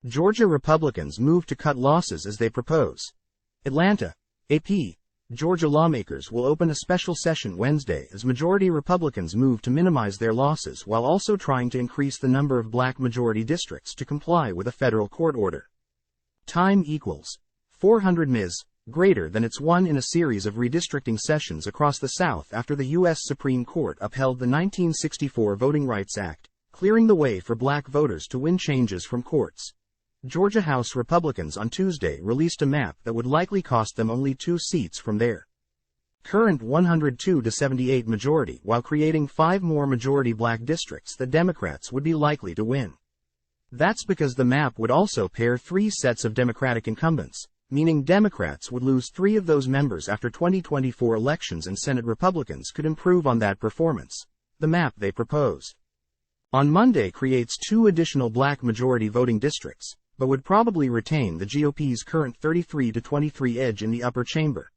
Georgia Republicans move to cut losses as they propose. Atlanta, AP. Georgia lawmakers will open a special session Wednesday as majority Republicans move to minimize their losses while also trying to increase the number of black majority districts to comply with a federal court order. Time equals 400 ms, greater than its one in a series of redistricting sessions across the South after the U.S. Supreme Court upheld the 1964 Voting Rights Act, clearing the way for black voters to win changes from courts. Georgia House Republicans on Tuesday released a map that would likely cost them only 2 seats from their current 102-78 majority while creating 5 more majority black districts that Democrats would be likely to win. That's because the map would also pair 3 sets of Democratic incumbents, meaning Democrats would lose 3 of those members after 2024 elections and Senate Republicans could improve on that performance. The map they proposed on Monday creates 2 additional black majority voting districts, but would probably retain the GOP's current 33-23 edge in the upper chamber.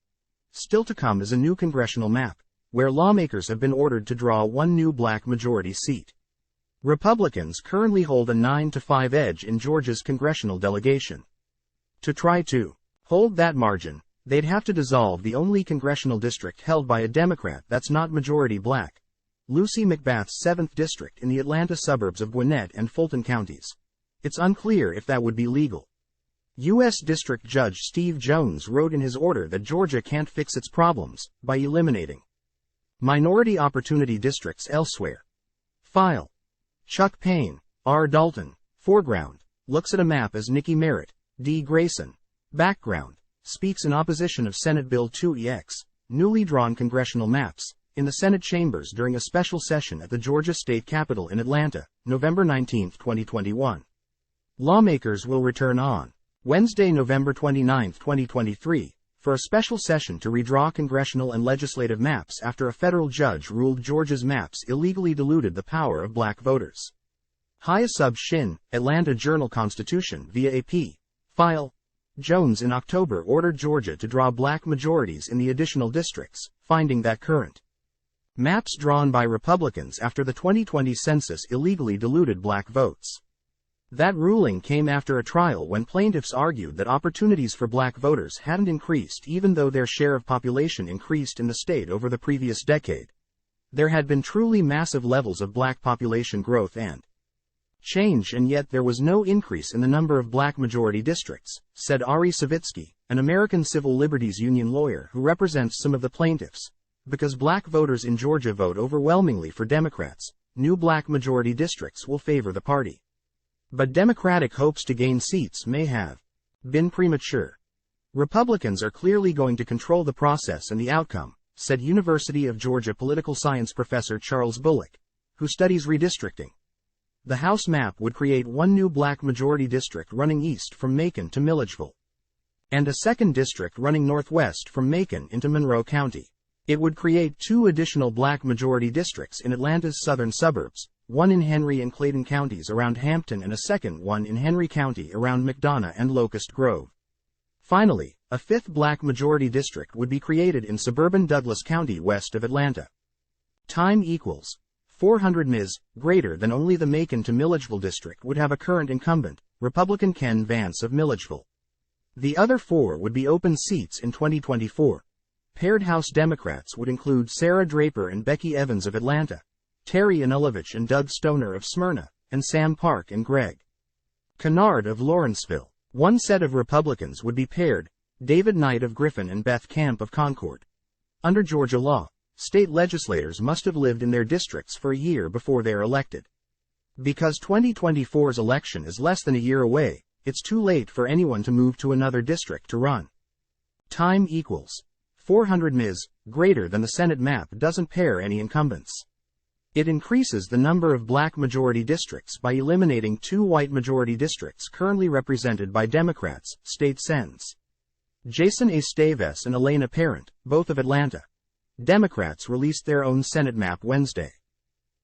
Still to come is a new congressional map, where lawmakers have been ordered to draw 1 new black majority seat. Republicans currently hold a 9-5 edge in Georgia's congressional delegation. To try to hold that margin, they'd have to dissolve the only congressional district held by a Democrat that's not majority black, Lucy McBath's 7th district in the Atlanta suburbs of Gwinnett and Fulton counties. It's unclear if that would be legal. U.S. District Judge Steve Jones wrote in his order that Georgia can't fix its problems by eliminating minority opportunity districts elsewhere. File. Chuck Payne, R. Dalton. Foreground. Looks at a map as Nikki Merritt, D. Grayson. Background. Speaks in opposition of Senate Bill 2EX, newly drawn congressional maps, in the Senate chambers during a special session at the Georgia State Capitol in Atlanta, November 19, 2021. Lawmakers will return on Wednesday, November 29, 2023, for a special session to redraw congressional and legislative maps after a federal judge ruled Georgia's maps illegally diluted the power of black voters. Hayasub Shin, Atlanta Journal-Constitution via AP. File. Jones in October ordered Georgia to draw black majorities in the additional districts, finding that current maps drawn by Republicans after the 2020 census illegally diluted black votes. That ruling came after a trial when plaintiffs argued that opportunities for black voters hadn't increased even though their share of population increased in the state over the previous decade. There had been truly massive levels of black population growth and change, and yet there was no increase in the number of black majority districts, said Ari Savitsky, an American Civil Liberties Union lawyer who represents some of the plaintiffs. Because black voters in Georgia vote overwhelmingly for Democrats, new black majority districts will favor the party. But Democratic hopes to gain seats may have been premature. Republicans are clearly going to control the process and the outcome, said University of Georgia political science professor Charles Bullock, who studies redistricting. The House map would create 1 new black majority district running east from Macon to Milledgeville, and a 2nd district running northwest from Macon into Monroe County. It would create 2 additional black majority districts in Atlanta's southern suburbs, 1 in Henry and Clayton counties around Hampton and a second one in Henry County around McDonough and Locust Grove. Finally, a 5th black majority district would be created in suburban Douglas County west of Atlanta. Time equals 400 ms, greater than only the Macon to Milledgeville district would have a current incumbent, Republican Ken Vance of Milledgeville. The other 4 would be open seats in 2024. Paired House Democrats would include Sarah Draper and Becky Evans of Atlanta, Terry Anulovich and Doug Stoner of Smyrna, and Sam Park and Greg Kennard of Lawrenceville. 1 set of Republicans would be paired, David Knight of Griffin and Beth Camp of Concord. Under Georgia law, state legislators must have lived in their districts for a year before they are elected. Because 2024's election is less than a year away, it's too late for anyone to move to another district to run. Time equals 400 ms, greater than the Senate map doesn't pair any incumbents. It increases the number of black majority districts by eliminating 2 white majority districts currently represented by Democrats, State Sens. Jason Esteves and Elena Parent, both of Atlanta. Democrats released their own Senate map Wednesday.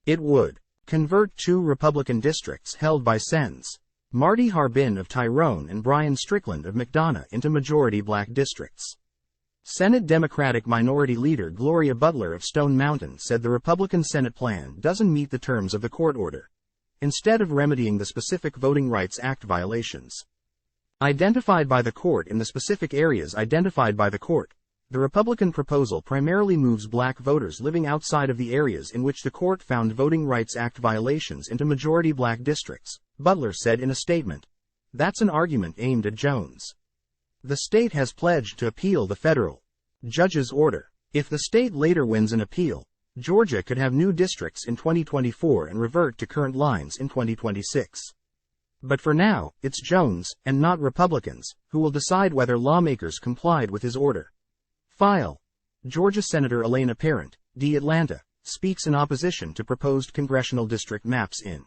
It would convert 2 Republican districts held by Sens, Marty Harbin of Tyrone and Brian Strickland of McDonough, into majority black districts. Senate Democratic Minority Leader Gloria Butler of Stone Mountain said the Republican Senate plan doesn't meet the terms of the court order. instead of remedying the specific Voting Rights Act violations identified by the court in the specific areas identified by the court. The Republican proposal primarily moves black voters living outside of the areas in which the court found Voting Rights Act violations into majority black districts, Butler said in a statement. That's an argument aimed at Jones. The state has pledged to appeal the federal judge's order. If the state later wins an appeal, Georgia could have new districts in 2024 and revert to current lines in 2026. But for now, it's Jones, and not Republicans, who will decide whether lawmakers complied with his order. File. Georgia Senator Elena Parent, D. Atlanta, speaks in opposition to proposed congressional district maps in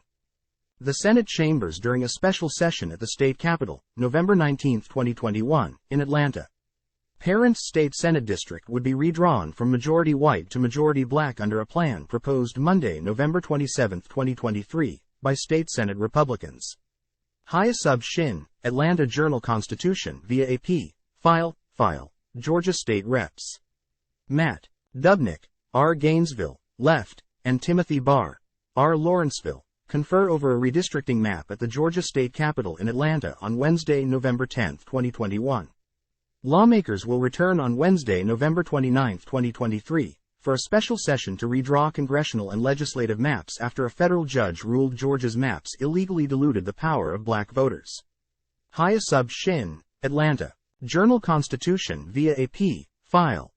the Senate chambers during a special session at the state capitol, November 19, 2021, in Atlanta. Parent's state Senate district would be redrawn from majority white to majority black under a plan proposed Monday, November 27, 2023, by state Senate Republicans. Haya Shin, Atlanta Journal-Constitution via AP, File, Georgia State Reps. Matt Dubnick, R. Gainesville, Left, and Timothy Barr, R. Lawrenceville, confer over a redistricting map at the Georgia State Capitol in Atlanta on Wednesday, November 10, 2021. Lawmakers will return on Wednesday, November 29, 2023, for a special session to redraw congressional and legislative maps after a federal judge ruled Georgia's maps illegally diluted the power of black voters. Haya Shin, Atlanta. Journal-Constitution via AP, File.